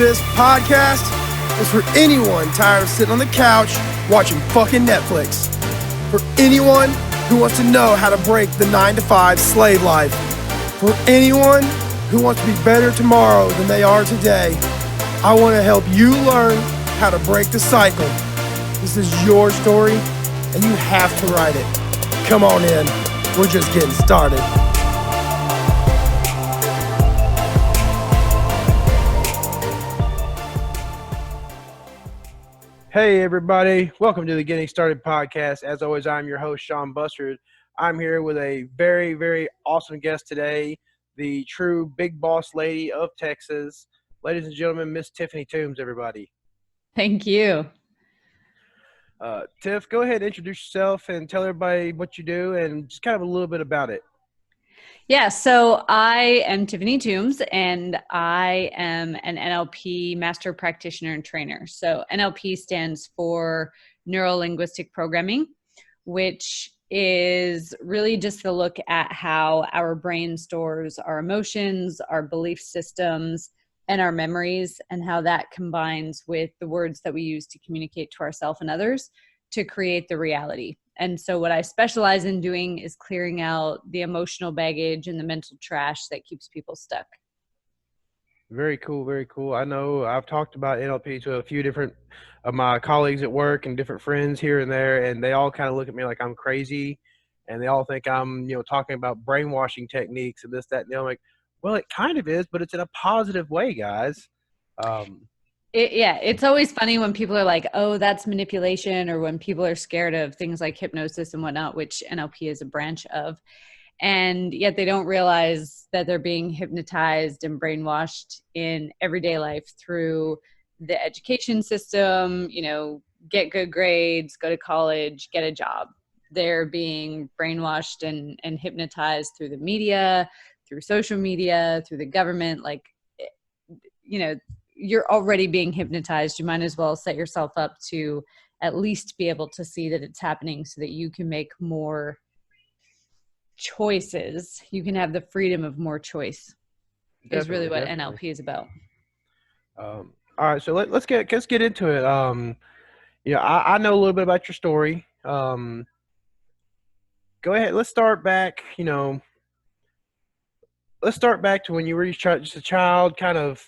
This podcast is for anyone tired of sitting on the couch watching fucking Netflix. For anyone who wants to know how to break the 9-to-5 slave life. For anyone who wants to be better tomorrow than they are today. I want to help you learn how to break the cycle. This is your story, and you have to write it. Come on in. We're just getting started. Hey, everybody. Welcome to the Getting Started podcast. As always, I'm your host, Sean Bustard. I'm here with a very, very awesome guest today, the true big boss lady of Texas. Ladies and gentlemen, Miss Tiffany Toombs, everybody. Thank you. Tiff, go ahead and introduce yourself and tell everybody what you do and just kind of a little bit about it. Yeah, so I am Tiffany Toombs, and I am an NLP master practitioner and trainer. So NLP stands for Neuro-Linguistic Programming, which is really just the look at how our brain stores our emotions, our belief systems, and our memories, and how that combines with the words that we use to communicate to ourselves and others to create the reality. And so what I specialize in doing is clearing out the emotional baggage and the mental trash that keeps people stuck. Very cool, very cool. I know I've talked about NLP to a few different of my colleagues at work and different friends here and there, and they all kind of look at me like I'm crazy, and they all think I'm, talking about brainwashing techniques and this, that, and the other. I'm like, well, it kind of is, but it's in a positive way, guys. It's always funny when people are like, oh, that's manipulation, or when people are scared of things like hypnosis and whatnot, which NLP is a branch of. And yet they don't realize that they're being hypnotized and brainwashed in everyday life through the education system, get good grades, go to college, get a job. They're being brainwashed and hypnotized through the media, through social media, through the government. You're already being hypnotized. You might as well set yourself up to at least be able to see that it's happening so that you can make more choices. You can have the freedom of more choice. Is really what NLP is about. All right, so let's get into it. I know a little bit about your story. Go ahead. Let's start back. Let's start back to when you were just a child, kind of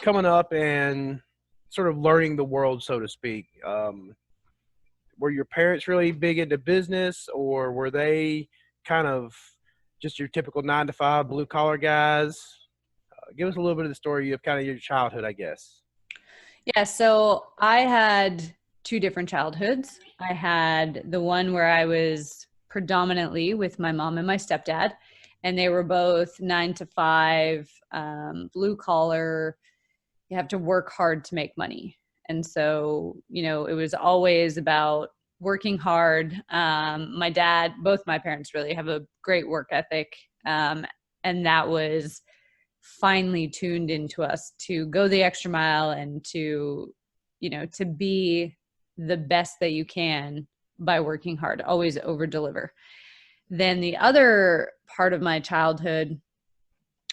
coming up and sort of learning the world, so to speak. Were your parents really big into business, or were they kind of just your typical 9-to-5 blue collar guys? Give us a little bit of the story of kind of your childhood, I guess. Yeah, so I had two different childhoods. I had the one where I was predominantly with my mom and my stepdad, and they were both 9-to-5, blue collar. You have to work hard to make money. And so, it was always about working hard. My dad, both my parents really have a great work ethic. And that was finely tuned into us to go the extra mile and to be the best that you can by working hard, always over deliver. Then the other part of my childhood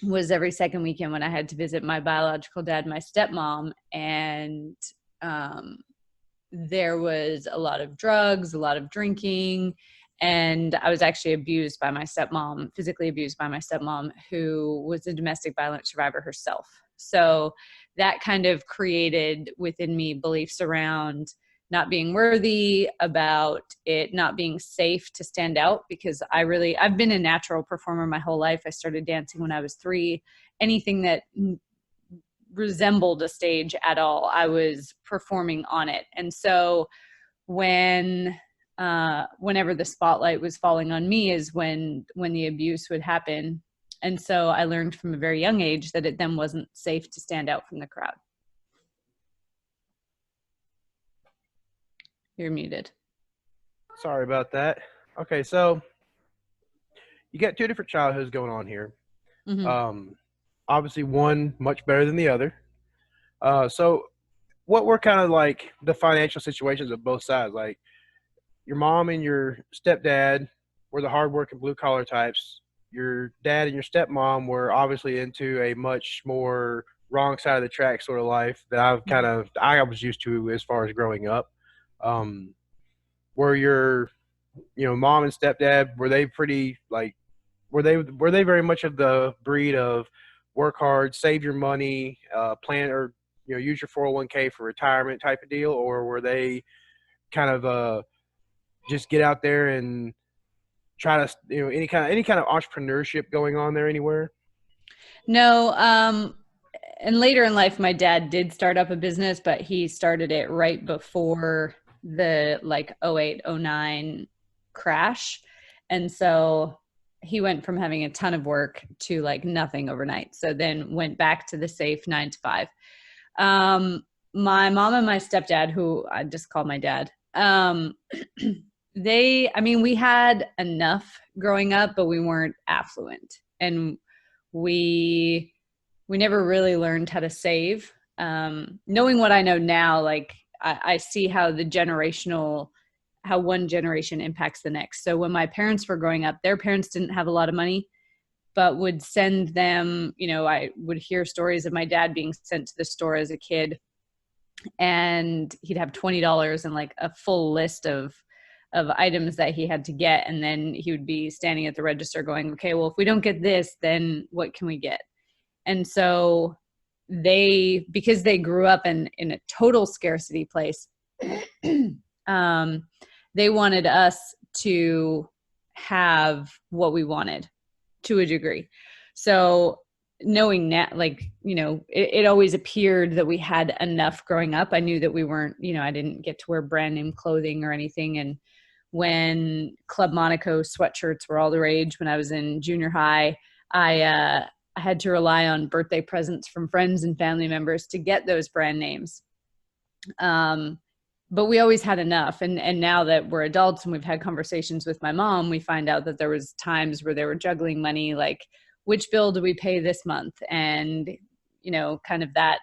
was every second weekend when I had to visit my biological dad, my stepmom, and there was a lot of drugs, a lot of drinking, and I was actually abused by my stepmom, physically abused by my stepmom, who was a domestic violence survivor herself. So that kind of created within me beliefs around not being worthy, about it not being safe to stand out, because I've been a natural performer my whole life. I started dancing when I was 3. Anything that resembled a stage at all, I was performing on it. And so whenever the spotlight was falling on me is when the abuse would happen. And so I learned from a very young age that it then wasn't safe to stand out from the crowd. You're muted. Sorry about that. Okay, so you got two different childhoods going on here. Mm-hmm. Obviously, one much better than the other. So what were kind of like the financial situations of both sides? Like your mom and your stepdad were the hardworking blue collar types. Your dad and your stepmom were obviously into a much more wrong side of the track sort of life that I was used to as far as growing up. Um, were your mom and stepdad, were they pretty like were they very much of the breed of work hard, save your money, plan or use your 401k for retirement type of deal, or were they kind of just get out there and try to any kind of entrepreneurship going on there anywhere? No, and later in life, my dad did start up a business, but he started it right before the like '08, '09 crash. And so he went from having a ton of work to like nothing overnight. So then went back to the safe 9 to 5. My mom and my stepdad, who I just call my dad, I mean, we had enough growing up, but we weren't affluent. And we never really learned how to save. Knowing what I know now, like I see how how one generation impacts the next. So when my parents were growing up, their parents didn't have a lot of money, but would send them, I would hear stories of my dad being sent to the store as a kid, and he'd have $20 and like a full list of items that he had to get. And then he would be standing at the register going, okay, well, if we don't get this, then what can we get? And so because they grew up in a total scarcity place, they wanted us to have what we wanted to a degree. So knowing that, like, it always appeared that we had enough growing up. I knew that we weren't, I didn't get to wear brand name clothing or anything. And when Club Monaco sweatshirts were all the rage when I was in junior high, I had to rely on birthday presents from friends and family members to get those brand names. But we always had enough. And now that we're adults and we've had conversations with my mom, we find out that there was times where they were juggling money, like which bill do we pay this month? And, kind of that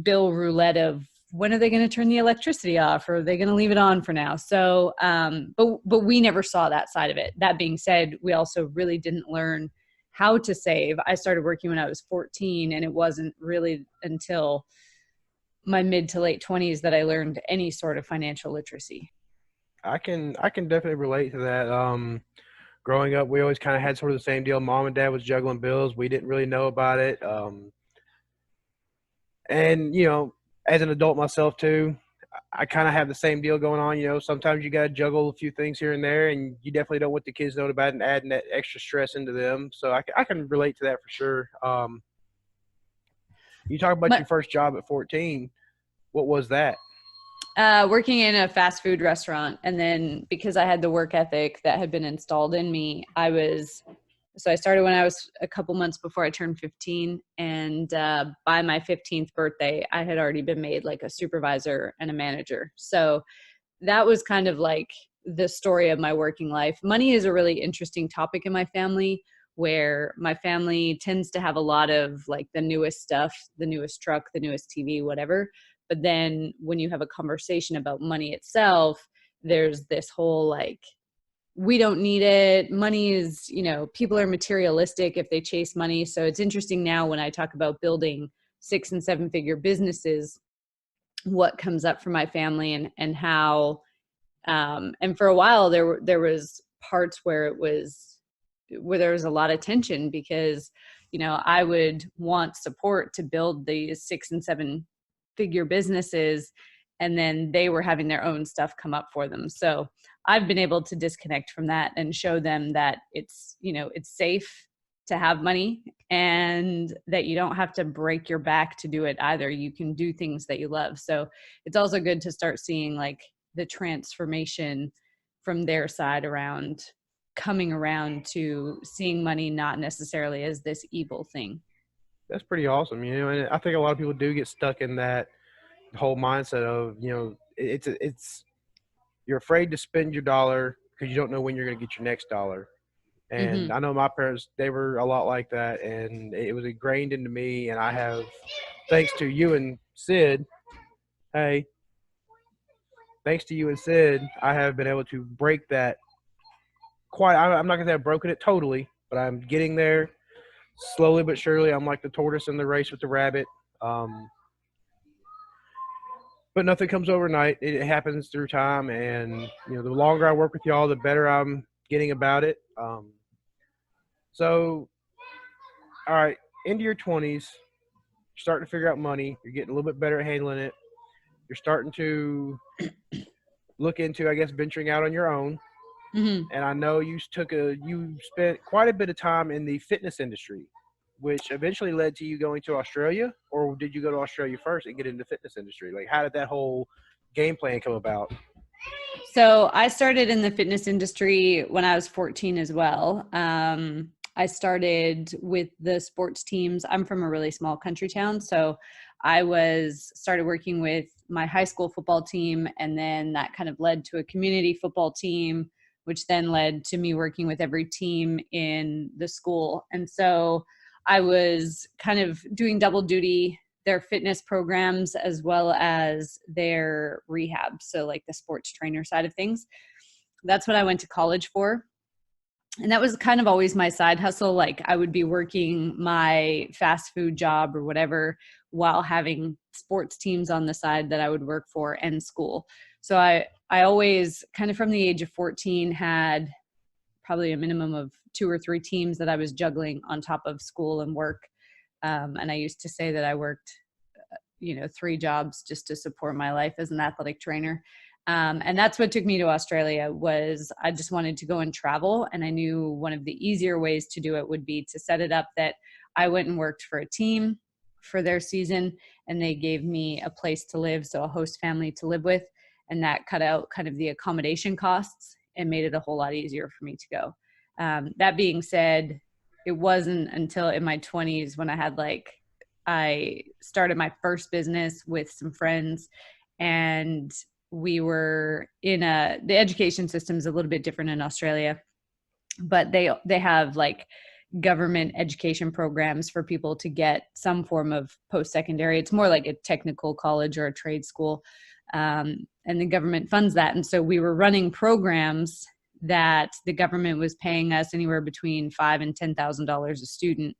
bill roulette of when are they going to turn the electricity off, or are they going to leave it on for now? So, but we never saw that side of it. That being said, we also really didn't learn how to save. I started working when I was 14, and it wasn't really until my mid to late 20s that I learned any sort of financial literacy. I can definitely relate to that. Growing up, we always kind of had sort of the same deal. Mom and dad was juggling bills. We didn't really know about it. And as an adult myself too, I kind of have the same deal going on. Sometimes you got to juggle a few things here and there, and you definitely don't want the kids knowing about it and adding that extra stress into them. So I can relate to that for sure. You talk about your first job at 14. What was that? Working in a fast food restaurant. And then because I had the work ethic that had been installed in me, so I started when I was a couple months before I turned 15. And by my 15th birthday, I had already been made like a supervisor and a manager. So that was kind of like the story of my working life. Money is a really interesting topic in my family, where my family tends to have a lot of like the newest stuff, the newest truck, the newest TV, whatever. But then when you have a conversation about money itself, there's this whole like, we don't need it. Money is, people are materialistic if they chase money. So it's interesting now when I talk about building 6 and 7 figure businesses, what comes up for my family and how, and for a while there was parts where there was a lot of tension because, I would want support to build these 6 and 7 figure businesses, and then they were having their own stuff come up for them. So I've been able to disconnect from that and show them that it's safe to have money, and that you don't have to break your back to do it either. You can do things that you love. So it's also good to start seeing like the transformation from their side around coming around to seeing money not necessarily as this evil thing. That's pretty awesome, and I think a lot of people do get stuck in that whole mindset of, it's you're afraid to spend your dollar because you don't know when you're going to get your next dollar. And Mm-hmm. I know my parents, they were a lot like that, and it was ingrained into me. And I have, thanks to you and Sid, hey, thanks to you and Sid, I have been able to break that I'm not going to say I've broken it totally, but I'm getting there. slowly but surely, I'm like the tortoise in the race with the rabbit. Um, but nothing comes overnight. It happens through time, and the longer I work with y'all, the better I'm getting about it. So, all right, into your 20s, you're starting to figure out money. You're getting a little bit better at handling it. You're starting to look into, I guess, venturing out on your own. Mm-hmm. And I know you spent quite a bit of time in the fitness industry, which eventually led to you going to Australia. Or did you go to Australia first and get into the fitness industry? Like, how did that whole game plan come about? So I started in the fitness industry when I was 14 as well. I started with the sports teams. I'm from a really small country town, so I started working with my high school football team, and then that kind of led to a community football team, which then led to me working with every team in the school. And so I was kind of doing double duty, their fitness programs as well as their rehab. So like the sports trainer side of things. That's what I went to college for. And that was kind of always my side hustle. Like I would be working my fast food job or whatever while having sports teams on the side that I would work for and school. So I always kind of from the age of 14 had probably a minimum of 2 or 3 teams that I was juggling on top of school and work. And I used to say that I worked, 3 jobs just to support my life as an athletic trainer. And that's what took me to Australia was I just wanted to go and travel. And I knew one of the easier ways to do it would be to set it up that I went and worked for a team for their season and they gave me a place to live. So a host family to live with. And that cut out kind of the accommodation costs and made it a whole lot easier for me to go. That being said, it wasn't until in my 20s when I started my first business with some friends, and we were the education system is a little bit different in Australia, but they have like government education programs for people to get some form of post-secondary. It's more like a technical college or a trade school. And the government funds that. And so we were running programs that the government was paying us anywhere between $5,000 and $10,000 a student.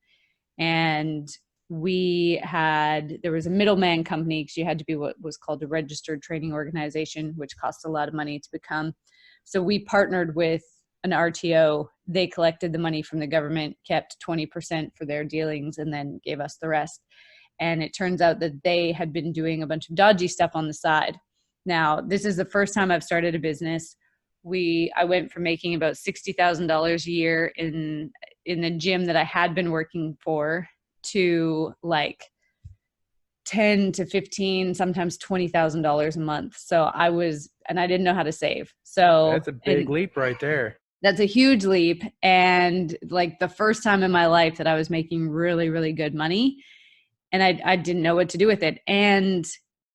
And there was a middleman company because you had to be what was called a registered training organization, which cost a lot of money to become. So we partnered with an RTO. They collected the money from the government, kept 20% for their dealings, and then gave us the rest. And it turns out that they had been doing a bunch of dodgy stuff on the side. Now, this is the first time I've started a business. I went from making about $60,000 a year in the gym that I had been working for to like 10 to 15, sometimes $20,000 a month. So I didn't know how to save. So that's a big leap right there. That's a huge leap. And like the first time in my life that I was making really, really good money. And I didn't know what to do with it. And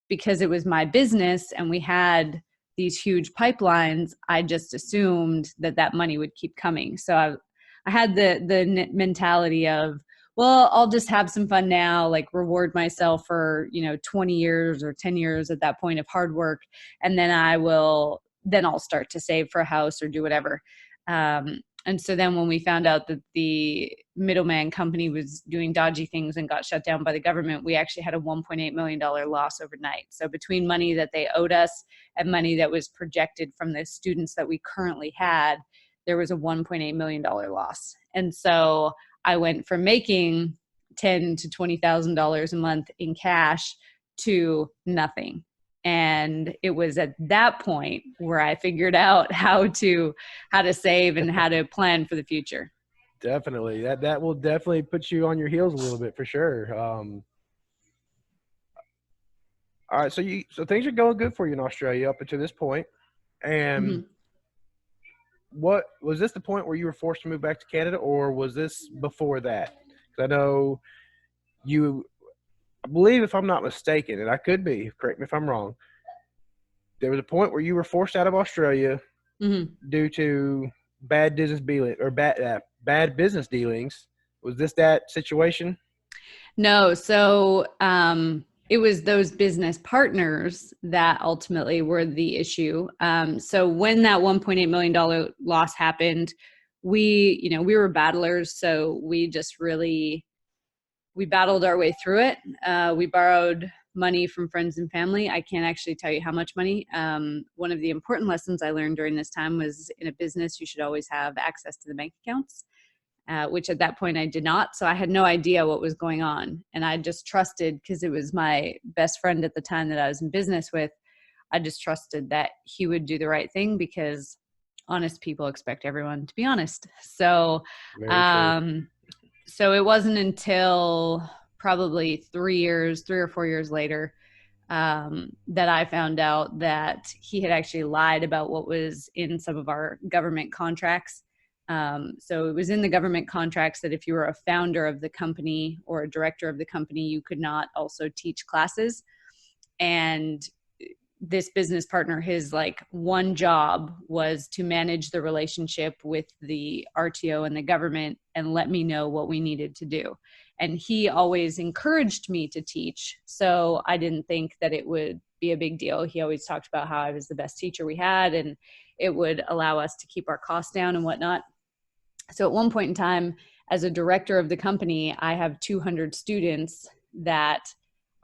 because it was my business and we had these huge pipelines, I just assumed that money would keep coming. So I had the mentality of, well, I'll just have some fun now, like reward myself for, 20 years or 10 years at that point of hard work. And then I'll start to save for a house or do whatever. And so then when we found out that the middleman company was doing dodgy things and got shut down by the government, we actually had a $1.8 million loss overnight. So between money that they owed us and money that was projected from the students that we currently had, there was a $1.8 million loss. And so I went from making $10,000 to $20,000 a month in cash to nothing. And it was at that point where I figured out how to save and how to plan for the future. Definitely. That will definitely put you on your heels a little bit for sure. All right. So things are going good for you in Australia up until this point. And what was this the point where you were forced to move back to Canada, or was this before that? Because I know I believe, if I'm not mistaken, and I could be, correct me if I'm wrong, there was a point where you were forced out of Australia due to bad business dealings. Was this that situation? No. So it was those business partners that ultimately were the issue. So when that $1.8 million loss happened, we were battlers. So we battled our way through it. We borrowed money from friends and family. I can't actually tell you how much money. One of the important lessons I learned during this time was, in a business, you should always have access to the bank accounts, which at that point I did not. So I had no idea what was going on. And I just trusted, because it was my best friend at the time that I was in business with, I just trusted that he would do the right thing, because honest people expect everyone to be honest. So, Very true. so it wasn't until probably 3 or 4 years later, that I found out that he had actually lied about what was in some of our government contracts. So it was in the government contracts that if you were a founder of the company or a director of the company, you could not also teach classes. And this business partner, his like one job was to manage the relationship with the RTO and the government and let me know what we needed to do. And he always encouraged me to teach. So I didn't think that it would be a big deal. He always talked about how I was the best teacher we had and it would allow us to keep our costs down and whatnot. So at one point in time, as a director of the company, I have 200 students that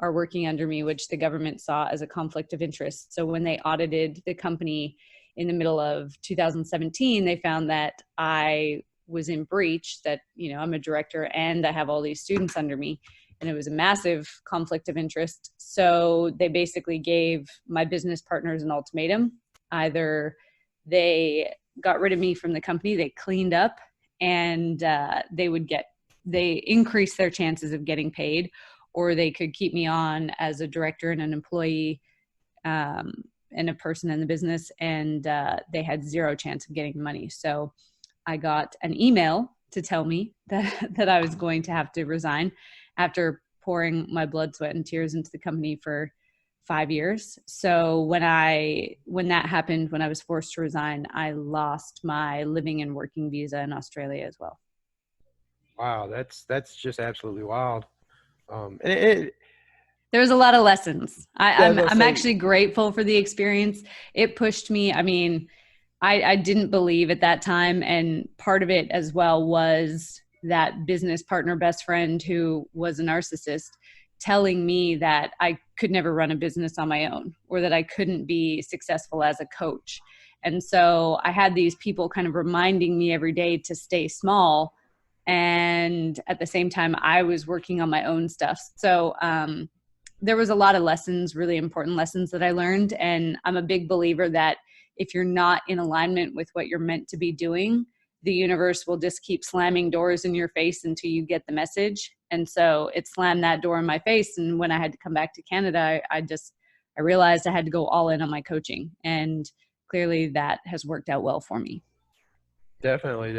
are working under me, which the government saw as a conflict of interest. So when they audited the company in the middle of 2017, they found that I was in breach, that, I'm a director and I have all these students under me. And it was a massive conflict of interest. So they basically gave my business partners an ultimatum. Either they got rid of me from the company, they cleaned up, and they increased their chances of getting paid, or they could keep me on as a director and an employee, and a person in the business, and they had zero chance of getting money. So I got an email to tell me that I was going to have to resign after pouring my blood, sweat, and tears into the company for 5 years. So when that happened, when I was forced to resign, I lost my living and working visa in Australia as well. Wow, that's just absolutely wild. There's a lot of lessons. I'm say, actually grateful for the experience. It pushed me. I mean, I didn't believe at that time. And part of it as well was that business partner, best friend who was a narcissist, telling me that I could never run a business on my own, or that I couldn't be successful as a coach. And so I had these people kind of reminding me every day to stay small. And at the same time, I was working on my own stuff. So there was a lot of lessons, really important lessons that I learned. And I'm a big believer that if you're not in alignment with what you're meant to be doing, the universe will just keep slamming doors in your face until you get the message. And so it slammed that door in my face. And when I had to come back to Canada, I realized I had to go all in on my coaching. And clearly that has worked out well for me. Definitely.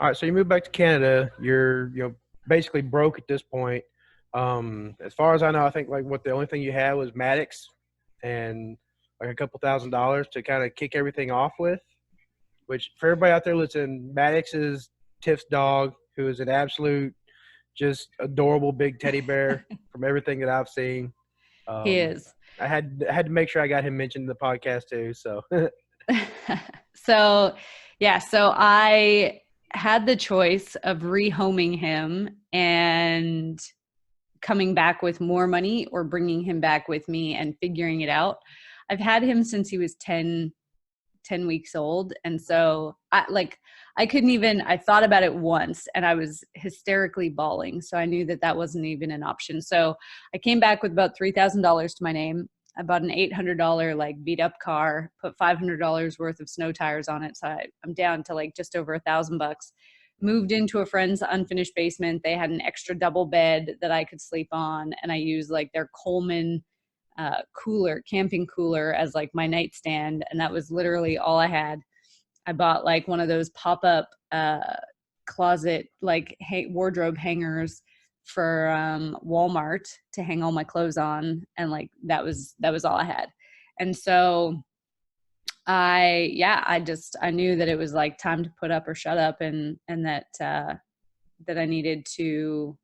All right, so you moved back to Canada. You're basically broke at this point. As far as I know, I think the only thing you had was Maddox and like a couple $1,000s to kind of kick everything off with. Which, for everybody out there listening, Maddox is Tiff's dog, who is an absolute, just adorable big teddy bear from everything that I've seen. He is. I had to make sure I got him mentioned in the podcast too. So, so I had the choice of rehoming him and coming back with more money, or bringing him back with me and figuring it out. I've had him since he was 10 weeks old. And so I couldn't even, I thought about it once and I was hysterically bawling. So I knew that wasn't even an option. So I came back with about $3,000 to my name. I bought an $800 beat up car, put $500 worth of snow tires on it. So I'm down to just over $1,000. Moved into a friend's unfinished basement. They had an extra double bed that I could sleep on. And I used their Coleman camping cooler as my nightstand. And that was literally all I had. I bought one of those pop-up closet, wardrobe hangers for Walmart to hang all my clothes on. And that was all I had. And so I knew that it was time to put up or shut up, and that I needed to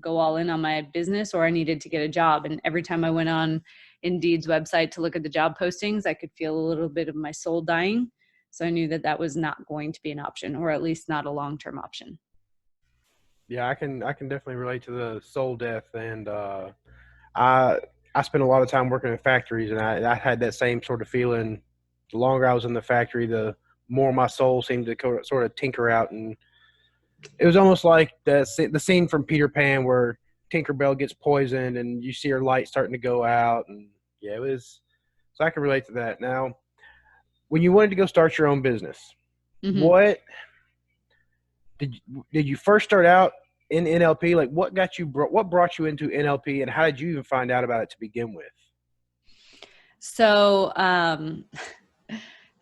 go all in on my business, or I needed to get a job. And every time I went on Indeed's website to look at the job postings, I could feel a little bit of my soul dying. So I knew that that was not going to be an option, or at least not a long-term option. Yeah, I can definitely relate to the soul death, and I I spent a lot of time working in factories, and I had that same sort of feeling. The longer I was in the factory, the more my soul seemed to sort of tinker out, and it was almost like the scene from Peter Pan where Tinkerbell gets poisoned, and you see her light starting to go out, and yeah, it was. So I can relate to that. Now, when you wanted to go start your own business, Mm-hmm. what did you first start out in NLP? Like, what brought you into NLP, and how did you even find out about it to begin with? So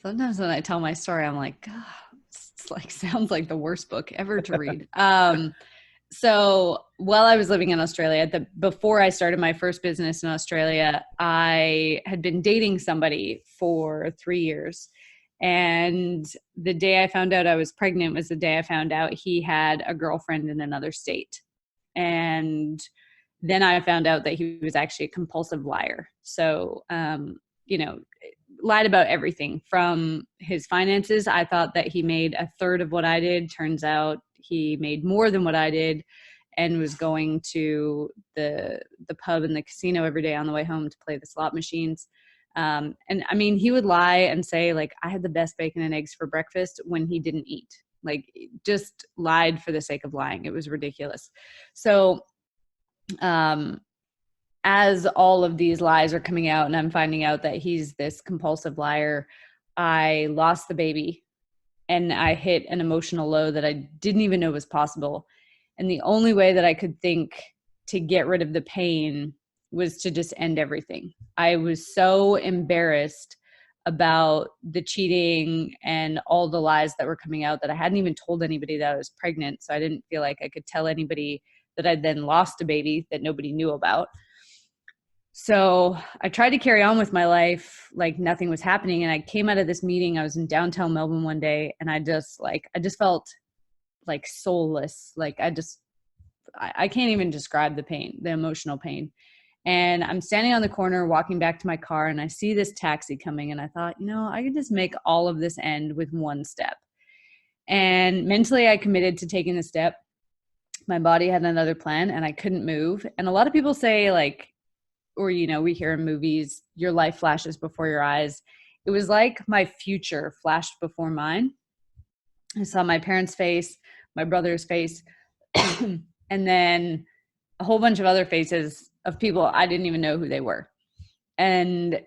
sometimes when I tell my story, I'm like, God, it's like sounds like the worst book ever to read. So while I was living in Australia, before I started my first business in Australia, I had been dating somebody for 3 years. And the day I found out I was pregnant was the day I found out he had a girlfriend in another state. And then I found out that he was actually a compulsive liar. So, you know, lied about everything from his finances. I thought that he made a third of what I did. Turns out he made more than what I did, and was going to the pub and the casino every day on the way home to play the slot machines. And I mean, he would lie and say like, I had the best bacon and eggs for breakfast when he didn't eat. Like, just lied for the sake of lying. It was ridiculous. So, as all of these lies are coming out and I'm finding out that he's this compulsive liar, I lost the baby and I hit an emotional low that I didn't even know was possible. And the only way that I could think to get rid of the pain was to just end everything. I was so embarrassed about the cheating and all the lies that were coming out that I hadn't even told anybody that I was pregnant. So I didn't feel like I could tell anybody that I'd then lost a baby that nobody knew about. So I tried to carry on with my life like nothing was happening. And I came out of this meeting. I was in downtown Melbourne one day, and I just felt like soulless. Like I can't even describe the pain, the emotional pain. And I'm standing on the corner walking back to my car, and I see this taxi coming, and I thought, I could just make all of this end with one step. And mentally I committed to taking the step. My body had another plan, and I couldn't move. And a lot of people say like, or, we hear in movies, your life flashes before your eyes. It was like my future flashed before mine. I saw my parents' face, my brother's face, and then a whole bunch of other faces of people I didn't even know who they were. And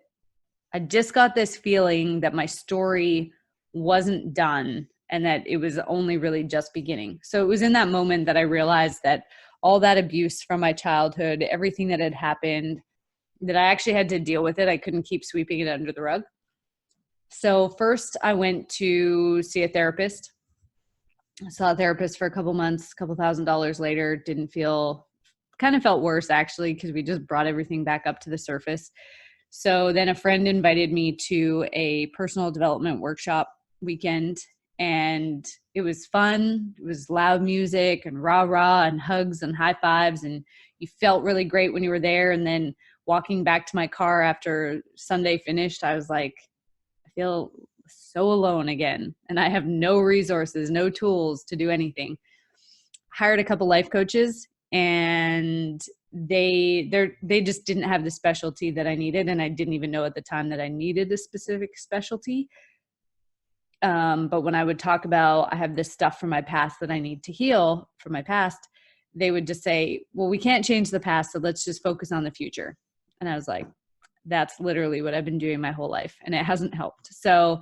I just got this feeling that my story wasn't done and that it was only really just beginning. So it was in that moment that I realized that all that abuse from my childhood, everything that had happened, that I actually had to deal with it. I couldn't keep sweeping it under the rug. So first I went to see a therapist. I saw a therapist for a couple months, $2,000 later, kind of felt worse actually, because we just brought everything back up to the surface. So then a friend invited me to a personal development workshop weekend, and it was fun. It was loud music and rah rah and hugs and high fives, and you felt really great when you were there. And then walking back to my car after Sunday finished, I was like, I feel so alone again, and I have no resources, no tools to do anything. Hired a couple life coaches, and they just didn't have the specialty that I needed, and I didn't even know at the time that I needed a specific specialty. But when I would talk about I have this stuff from my past that I need to heal from my past, they would just say, well, we can't change the past, so let's just focus on the future. And I was like, that's literally what I've been doing my whole life, and it hasn't helped. So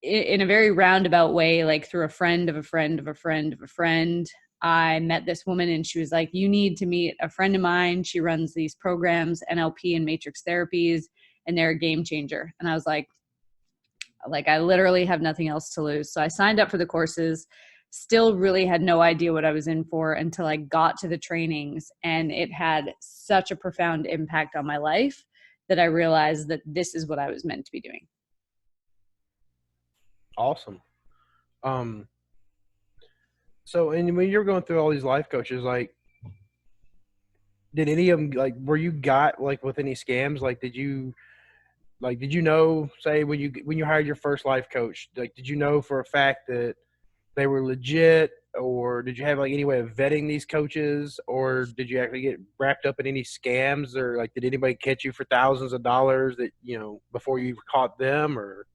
in a very roundabout way, like through a friend of a friend of a friend of a friend, I met this woman, and she was like, you need to meet a friend of mine. She runs these programs, NLP and matrix therapies, and they're a game changer. And I was like, I literally have nothing else to lose. So I signed up for the courses, still really had no idea what I was in for until I got to the trainings, and it had such a profound impact on my life that I realized that this is what I was meant to be doing. Awesome. So, and when you're going through all these life coaches, like, did any of them, like, were you got like with any scams? Like, did you like, did you know, say when you hired your first life coach, like, did you know for a fact that they were legit, or did you have like any way of vetting these coaches, or did you actually get wrapped up in any scams, or like did anybody catch you for thousands of dollars that before you caught them, or?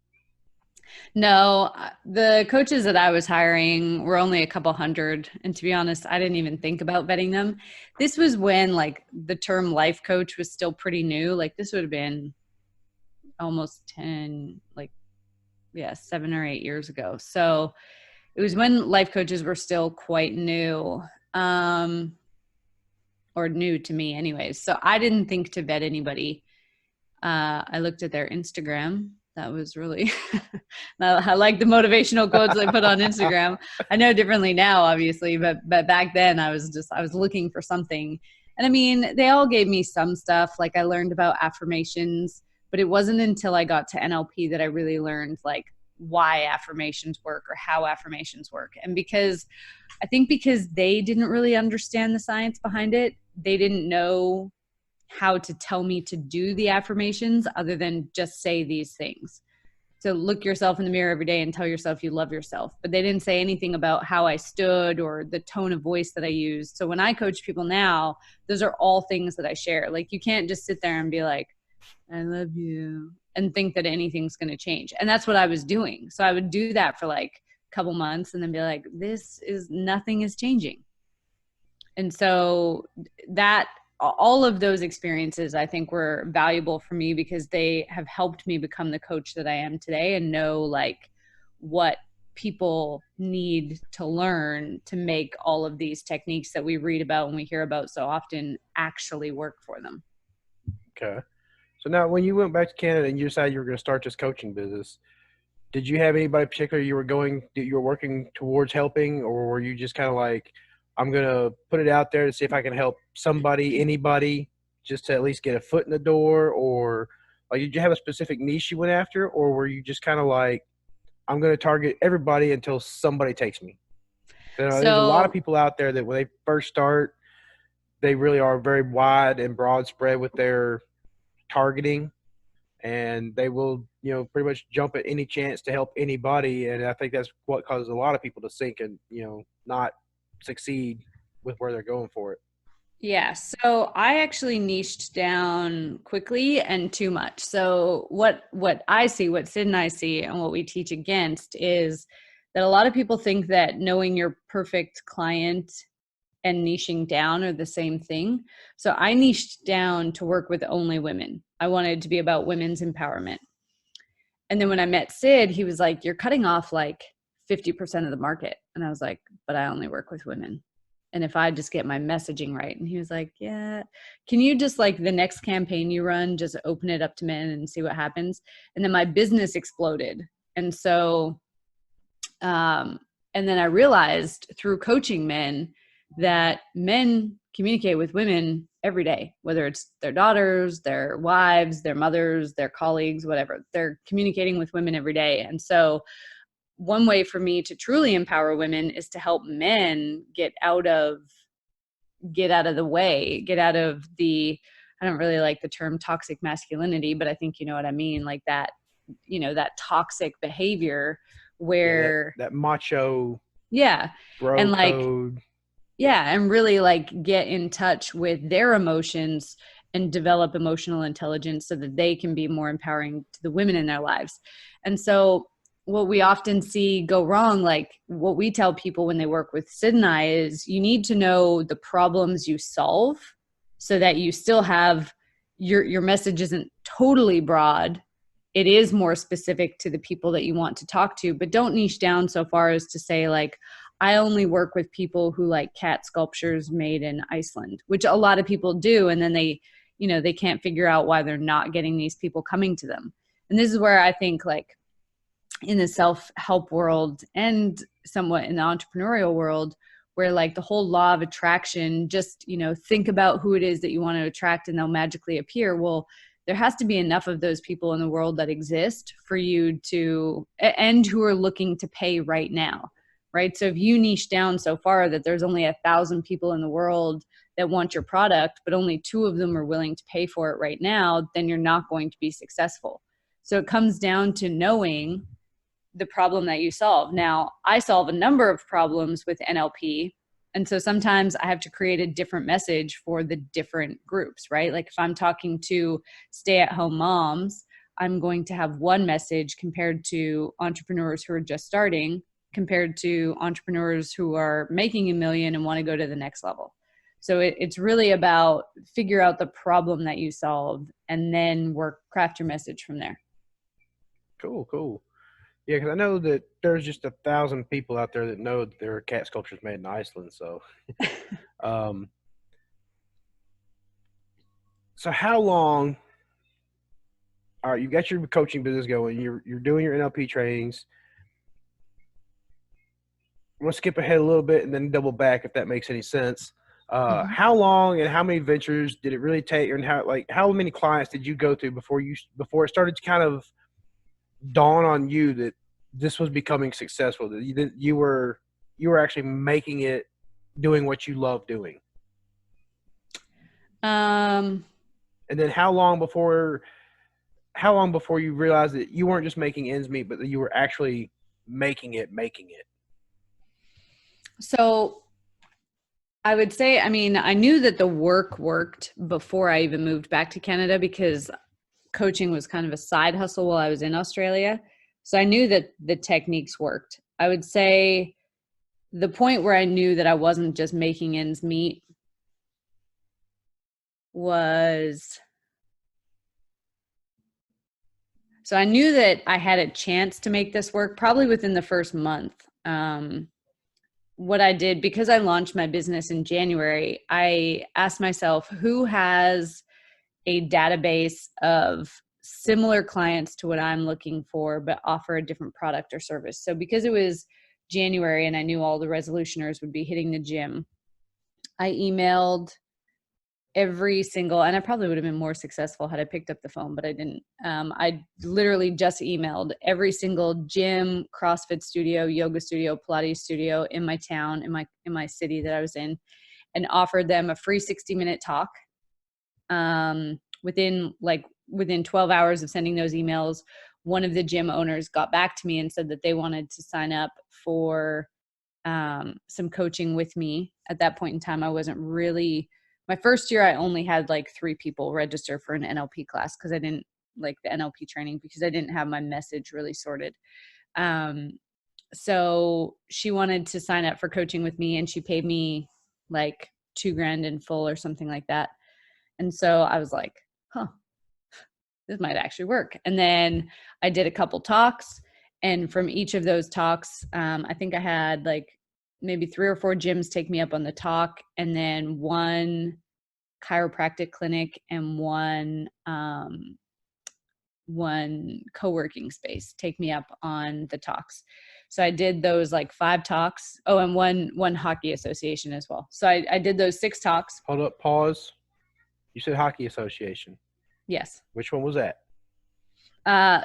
No, the coaches that I was hiring were only a couple hundred. And to be honest, I didn't even think about vetting them. This was when like the term life coach was still pretty new. Like this would have been almost 10, like, yeah, 7 or 8 years ago. So it was when life coaches were still quite new, or new to me anyways. So I didn't think to vet anybody. I looked at their Instagram. That was really, I like the motivational quotes they put on Instagram. I know differently now, obviously, but back then I was looking for something. And I mean, they all gave me some stuff. Like I learned about affirmations, but it wasn't until I got to NLP that I really learned like why affirmations work or how affirmations work. And because they didn't really understand the science behind it, they didn't know how to tell me to do the affirmations other than just say these things. So look yourself in the mirror every day and tell yourself you love yourself. But they didn't say anything about how I stood or the tone of voice that I used. So when I coach people now, those are all things that I share. Like you can't just sit there and be like, I love you, and think that anything's going to change. And that's what I was doing. So I would do that for like a couple months and then be like, nothing is changing. And so all of those experiences I think were valuable for me because they have helped me become the coach that I am today and know like what people need to learn to make all of these techniques that we read about and we hear about so often actually work for them. Okay. So now when you went back to Canada and you decided you were going to start this coaching business, did you have anybody in particular you were working towards helping, or were you just kind of like, I'm going to put it out there to see if I can help somebody, anybody, just to at least get a foot in the door? Or like, did you have a specific niche you went after, or were you just kind of like, I'm going to target everybody until somebody takes me? There's a lot of people out there that when they first start, they really are very wide and broad spread with their targeting, and they will, pretty much jump at any chance to help anybody. And I think that's what causes a lot of people to sink and, not succeed with where they're going for it. Yeah. So I actually niched down quickly and too much. So what I see, what Sid and I see, and what we teach against is that a lot of people think that knowing your perfect client and niching down are the same thing. So I niched down to work with only women. I wanted to be about women's empowerment. And then when I met Sid, he was like, you're cutting off like 50% of the market. And I was like, but I only work with women. And if I just get my messaging right. And he was like, yeah, can you just like the next campaign you run, just open it up to men and see what happens? And then my business exploded. And so, and then I realized through coaching men that men communicate with women every day, whether it's their daughters, their wives, their mothers, their colleagues, whatever. They're communicating with women every day. And so one way for me to truly empower women is to help men get out of the way, get out of the, I don't really like the term toxic masculinity, but I think you know what I mean, like that, that toxic behavior where that macho, bro and like code. And really like get in touch with their emotions and develop emotional intelligence so that they can be more empowering to the women in their lives. And so what we often see go wrong, like what we tell people when they work with Sid and I, is you need to know the problems you solve so that you still have your message isn't totally broad. It is more specific to the people that you want to talk to, but don't niche down so far as to say like, I only work with people who like cat sculptures made in Iceland, which a lot of people do. And then they can't figure out why they're not getting these people coming to them. And this is where I think like in the self-help world and somewhat in the entrepreneurial world, where like the whole law of attraction, just, think about who it is that you want to attract and they'll magically appear. Well, there has to be enough of those people in the world that exist for you to, and who are looking to pay right now. Right. So if you niche down so far that there's only 1,000 people in the world that want your product, but only 2 of them are willing to pay for it right now, then you're not going to be successful. So it comes down to knowing the problem that you solve. Now, I solve a number of problems with NLP. And so sometimes I have to create a different message for the different groups, right? Like if I'm talking to stay-at-home moms, I'm going to have one message compared to entrepreneurs who are just starting, compared to entrepreneurs who are making $1 million and want to go to the next level. So it's really about figure out the problem that you solve and then craft your message from there. Cool. Yeah, because I know that there's just 1,000 people out there that know that there are cat sculptures made in Iceland. So, so how long? All right, you got your coaching business going. You're doing your NLP trainings. I'm gonna skip ahead a little bit and then double back if that makes any sense. How long and how many ventures did it really take, and how many clients did you go through before it started to kind of dawn on you that this was becoming successful, that you were actually making it, doing what you love doing? Um, And then how long before you realized that you weren't just making ends meet, but that you were actually making it? So I would say, I mean, I knew that the work worked before I even moved back to Canada because coaching was kind of a side hustle while I was in Australia. So I knew that the techniques worked. I would say the point where I knew that I wasn't just making ends meet was, so I knew that I had a chance to make this work probably within the first month. What I did, because I launched my business in January, I asked myself, who has a database of similar clients to what I'm looking for, but offer a different product or service? So because it was January and I knew all the resolutioners would be hitting the gym, I emailed every single, and I probably would have been more successful had I picked up the phone, but I didn't. I literally just emailed every single gym, CrossFit studio, yoga studio, Pilates studio in my town, in my city that I was in, and offered them a free 60-minute talk. Within 12 hours of sending those emails, one of the gym owners got back to me and said that they wanted to sign up for some coaching with me. At that point in time, I wasn't really, my first year, I only had like 3 people register for an NLP class because I didn't like the NLP training because I didn't have my message really sorted. So she wanted to sign up for coaching with me and she paid me like $2,000 in full or something like that. And so I was like, this might actually work. And then I did a couple talks, and from each of those talks, I think I had like maybe 3 or 4 gyms take me up on the talk, and then 1 chiropractic clinic and one co-working space take me up on the talks. So I did those like 5 talks. Oh, and one hockey association as well. So I did those 6 talks. Hold up, pause. You said hockey association. Yes. Which one was that?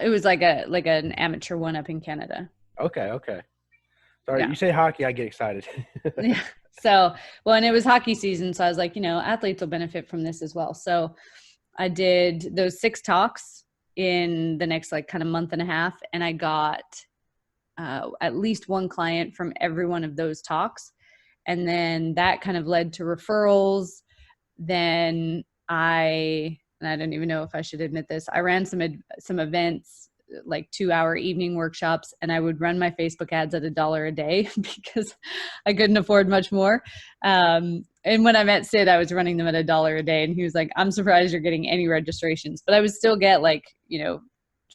It was like an amateur one up in Canada. Okay. Sorry, Yeah. You say hockey, I get excited. Yeah. So, well, and it was hockey season. So I was like, athletes will benefit from this as well. So I did those 6 talks in the next like kind of month and a half. And I got at least 1 client from every one of those talks. And then that kind of led to referrals. Then I don't even know if I should admit this, I ran some events, like 2-hour evening workshops, and I would run my Facebook ads at $1 a day because I couldn't afford much more. And when I met Sid, I was running them at $1 a day, and he was like, I'm surprised you're getting any registrations. But I would still get like,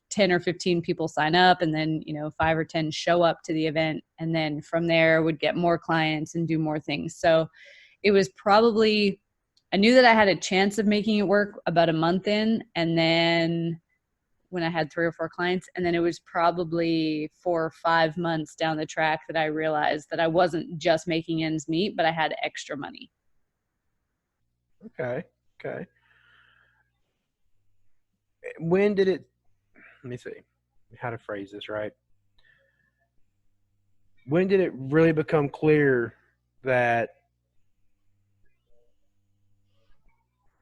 10 or 15 people sign up, and then, 5 or 10 show up to the event. And then from there would get more clients and do more things. So it was probably, I knew that I had a chance of making it work about a month in, and then when I had 3 or 4 clients, and then it was probably 4 or 5 months down the track that I realized that I wasn't just making ends meet, but I had extra money. Okay. When did it, let me see how to phrase this right. When did it really become clear that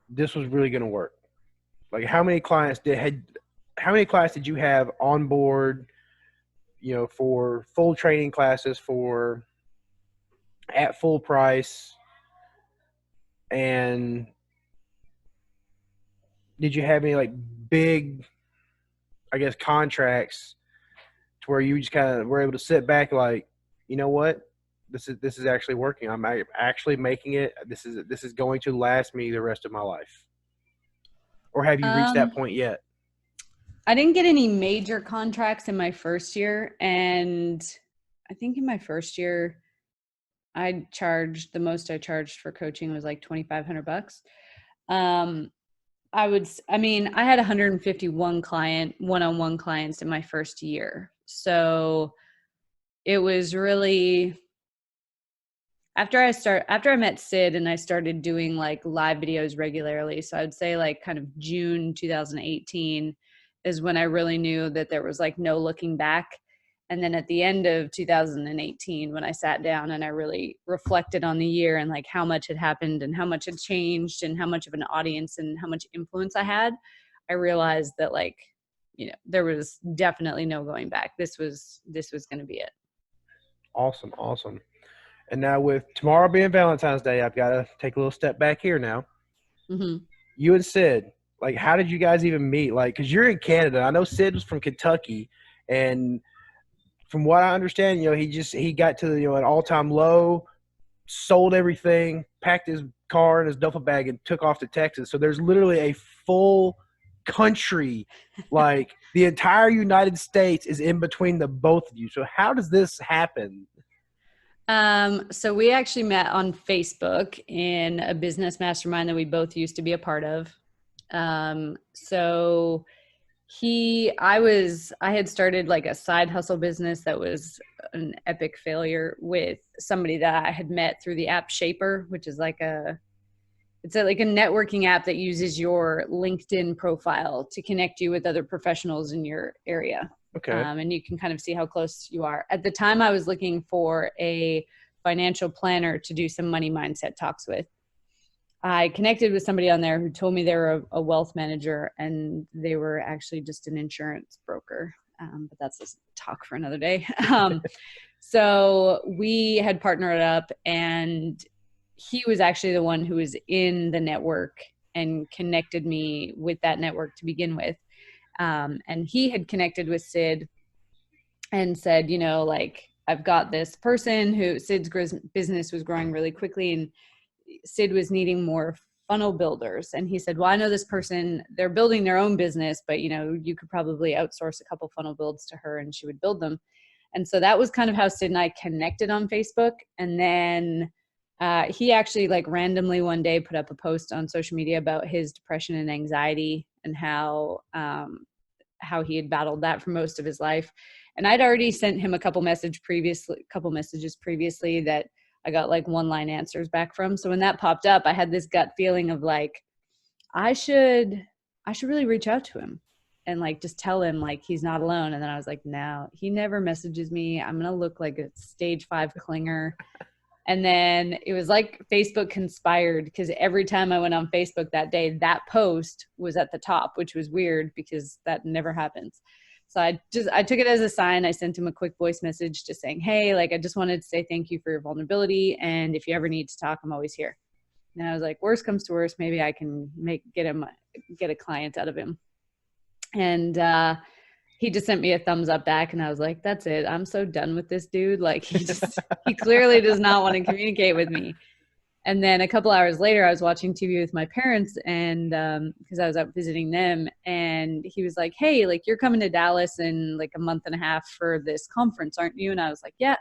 this was really going to work? Like, how many clients how many classes did you have on board, for full training classes for at full price? And did you have any like big, I guess, contracts to where you just kind of were able to sit back like, you know what, this is actually working. I'm actually making it. This is going to last me the rest of my life. Or have you reached that point yet? I didn't get any major contracts in my first year, and I think in my first year, the most I charged for coaching was like $2,500. I had 151 one-on-one clients in my first year. So it was really after I met Sid and I started doing like live videos regularly. So I'd say like kind of June 2018 is when I really knew that there was like no looking back. And then at the end of 2018, when I sat down and I really reflected on the year and like how much had happened and how much had changed and how much of an audience and how much influence I had, I realized that like, there was definitely no going back. This was going to be it. Awesome. Awesome. And now with tomorrow being Valentine's Day, I've got to take a little step back here now. Mm-hmm. You and Sid, like, how did you guys even meet? Like, because you're in Canada. I know Sid was from Kentucky, and from what I understand, he got to an all-time low, sold everything, packed his car in his duffel bag, and took off to Texas. So there's literally a full country, like the entire United States is in between the both of you. So how does this happen? So we actually met on Facebook in a business mastermind that we both used to be a part of. So I had started like a side hustle business that was an epic failure with somebody that I had met through the app Shaper, which is like a networking app that uses your LinkedIn profile to connect you with other professionals in your area. Okay. And you can kind of see how close you are. At the time, I was looking for a financial planner to do some money mindset talks with. I connected with somebody on there who told me they were a wealth manager, and they were actually just an insurance broker. But that's a talk for another day. So we had partnered up, and he was actually the one who was in the network and connected me with that network to begin with. And he had connected with Sid and said, like, I've got this person who Sid's business was growing really quickly, and Sid was needing more funnel builders. And he said, well, I know this person, they're building their own business, but you could probably outsource a couple funnel builds to her and she would build them. And so that was kind of how Sid and I connected on Facebook. And then he actually like randomly one day put up a post on social media about his depression and anxiety and how he had battled that for most of his life. And I'd already sent him a couple messages previously that I got like one-line answers back from. So when that popped up, I had this gut feeling of like, I should really reach out to him and like just tell him like he's not alone. And then I was like, no, he never messages me. I'm gonna look like a stage 5 clinger. And then it was like Facebook conspired, because every time I went on Facebook that day, that post was at the top, which was weird because that never happens. So I took it as a sign. I sent him a quick voice message just saying, hey, like, I just wanted to say thank you for your vulnerability. And if you ever need to talk, I'm always here. And I was like, worst comes to worst, maybe I can get a client out of him. And he just sent me a thumbs up back, and I was like, that's it. I'm so done with this dude. Like, he clearly does not want to communicate with me. And then a couple hours later, I was watching TV with my parents, and because I was out visiting them, and he was like, hey, like, you're coming to Dallas in like a month and a half for this conference, aren't you? And I was like, yeah.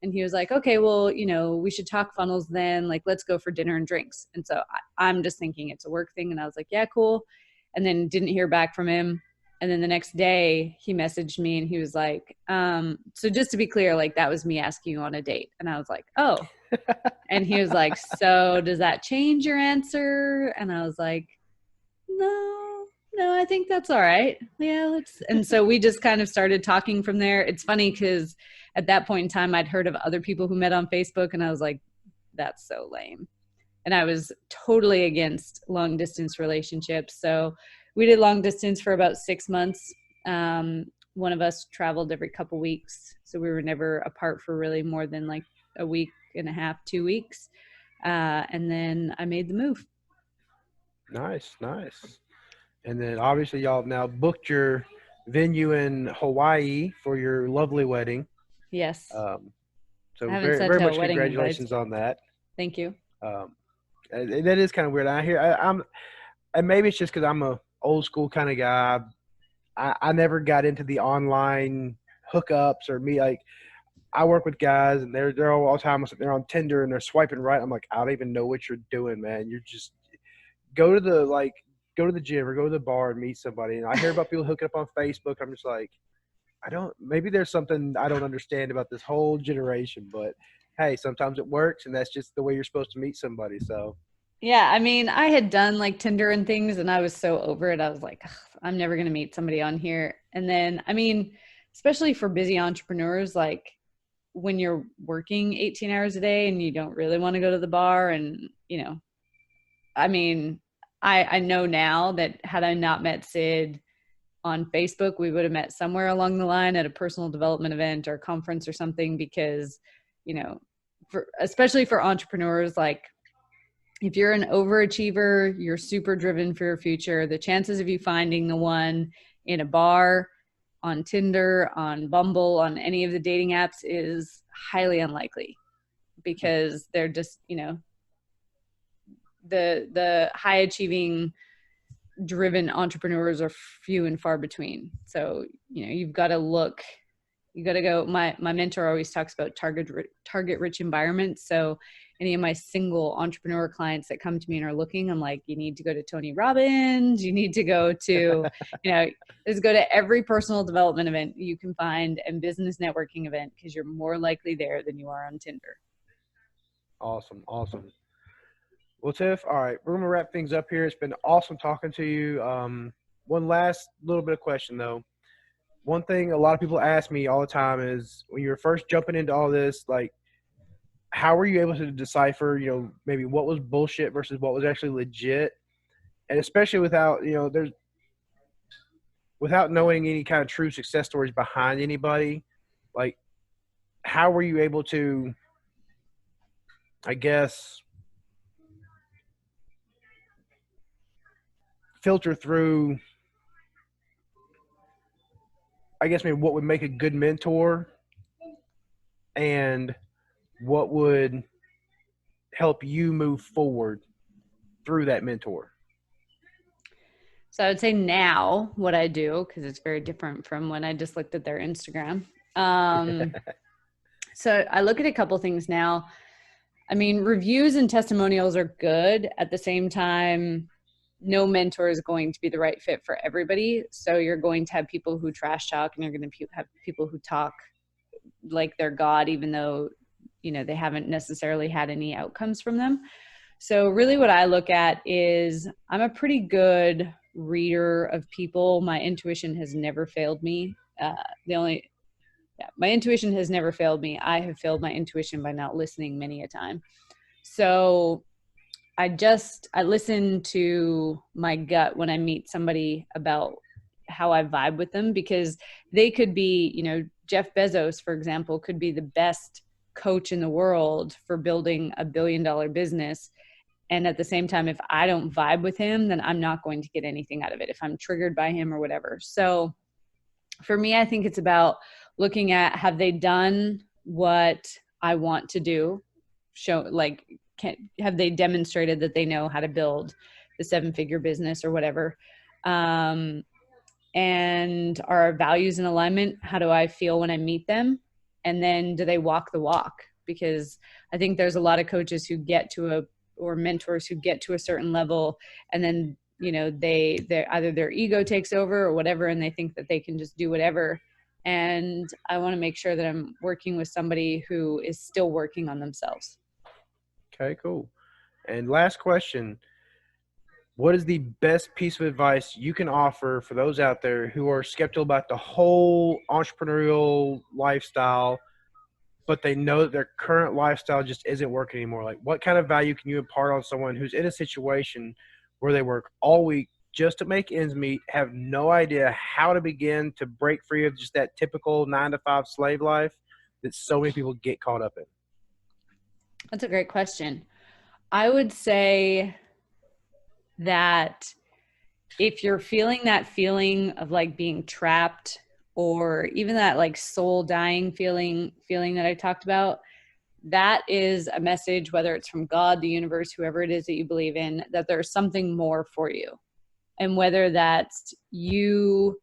And he was like, okay, well, we should talk funnels then. Like, let's go for dinner and drinks. And so I'm just thinking it's a work thing. And I was like, yeah, cool. And then didn't hear back from him. And then the next day he messaged me and he was like, so just to be clear, like, that was me asking you on a date. And I was like, oh. And he was like, so does that change your answer? And I was like, no, I think that's all right. Yeah, and so we just kind of started talking from there. It's funny because at that point in time, I'd heard of other people who met on Facebook, and I was like, that's so lame. And I was totally against long distance relationships. So we did long distance for about 6 months. One of us traveled every couple weeks, so we were never apart for really more than like a week and a half, 2 weeks. And then I made the move. Nice. And then obviously y'all have now booked your venue in Hawaii for your lovely wedding. Yes. So I haven't very, sent very out much wedding congratulations invites. on that. Thank you. And that is kind of weird. And maybe it's just because I'm a old school kind of guy. I never got into the online hookups or me. Like, I work with guys and they're all the time they're on Tinder and they're swiping right. I'm like, I don't even know what you're doing, man. You're just go to the gym or go to the bar and meet somebody. And I hear about people hooking up on Facebook. I'm just like, maybe there's something I don't understand about this whole generation, but hey, sometimes it works and that's just the way you're supposed to meet somebody. So Yeah, I mean, I had done like Tinder and things and I was so over it. I was like, I'm never going to meet somebody on here. And then, I mean, especially for busy entrepreneurs, like when you're working 18 hours a day and you don't really want to go to the bar and, I mean, I know now that had I not met Sid on Facebook, we would have met somewhere along the line at a personal development event or conference or something because, especially for entrepreneurs, like if you're an overachiever, you're super driven for your future, the chances of you finding the one in a bar, on Tinder, on Bumble, on any of the dating apps is highly unlikely because they're just, the high achieving driven entrepreneurs are few and far between. So, you've got to look, you got to go. My mentor always talks about target rich environments. So any of my single entrepreneur clients that come to me and are looking, I'm like, you need to go to Tony Robbins. You need to go to, just go to every personal development event you can find and business networking event because you're more likely there than you are on Tinder. Awesome. Well, Tiff, all right, we're gonna wrap things up here. It's been awesome talking to you. One last little bit of question though. One thing a lot of people ask me all the time is when you were first jumping into all this, like, how were you able to decipher, maybe what was bullshit versus what was actually legit? And especially without knowing any kind of true success stories behind anybody, like, how were you able to, I guess, filter through, I guess, maybe what would make a good mentor and what would help you move forward through that mentor? So I would say now what I do, because it's very different from when I just looked at their Instagram. So I look at a couple things now. I mean, reviews and testimonials are good. At the same time, no mentor is going to be the right fit for everybody. So you're going to have people who trash talk and you're going to have people who talk like they're God, even though, they haven't necessarily had any outcomes from them. So really what I look at is I'm a pretty good reader of people. My intuition has never failed me. My intuition has never failed me. I have failed my intuition by not listening many a time. So I listen to my gut when I meet somebody about how I vibe with them, because they could be, Jeff Bezos, for example, could be the best coach in the world for building $1 billion business. And at the same time, if I don't vibe with him, then I'm not going to get anything out of it if I'm triggered by him or whatever. So for me, I think it's about looking at, have they done what I want to do? Have they demonstrated that they know how to build the 7-figure business or whatever? And are our values in alignment? How do I feel when I meet them? And then do they walk the walk? Because I think there's a lot of coaches who or mentors who get to a certain level and then, they either their ego takes over or whatever, and they think that they can just do whatever. And I want to make sure that I'm working with somebody who is still working on themselves. Okay, cool. And last question, what is the best piece of advice you can offer for those out there who are skeptical about the whole entrepreneurial lifestyle, but they know that their current lifestyle just isn't working anymore? Like, what kind of value can you impart on someone who's in a situation where they work all week, just to make ends meet, have no idea how to begin to break free of just that typical 9-to-5 slave life that so many people get caught up in? That's a great question. I would say that if you're feeling that feeling of like being trapped, or even that like soul dying feeling that I talked about, that is a message, whether it's from God, the universe, whoever it is that you believe in, that there's something more for you. And whether that's you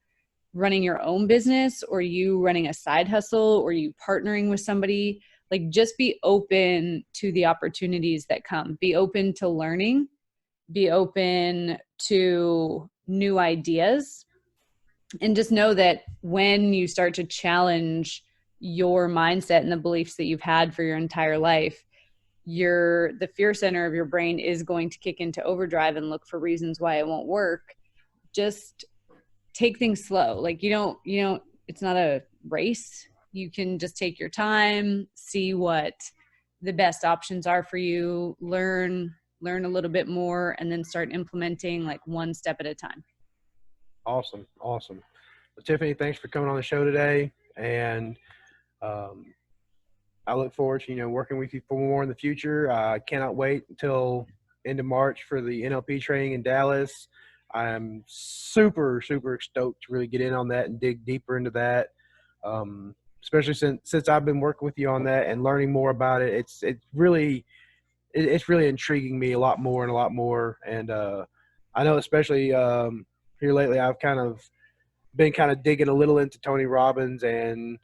running your own business, or you running a side hustle, or you partnering with somebody, like just be open to the opportunities that come. Be open to learning, be open to new ideas, and just know that when you start to challenge your mindset and the beliefs that you've had for your entire life, the fear center of your brain is going to kick into overdrive and look for reasons why it won't work. Just take things slow. Like you don't, it's not a race. You can just take your time, see what the best options are for you, learn a little bit more, and then start implementing like one step at a time. Awesome. Well, Tiffany, thanks for coming on the show today. And I look forward to, working with you for more in the future. I cannot wait until end of March for the NLP training in Dallas. I'm super, super stoked to really get in on that and dig deeper into that. Especially since I've been working with you on that and learning more about it. It's really intriguing me a lot more. And I know especially here lately, I've been digging a little into Tony Robbins, and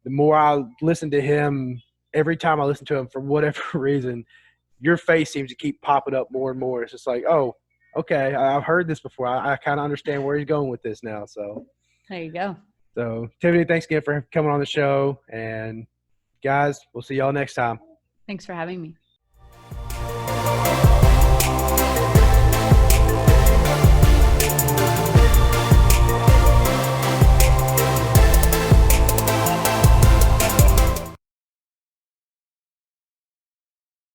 the more I listen to him, every time I listen to him, for whatever reason, your face seems to keep popping up more and more. It's just like, oh, okay, I've heard this before. I kind of understand where he's going with this now. So there you go. So Tiffany, thanks again for coming on the show. And guys, we'll see y'all next time. Thanks for having me.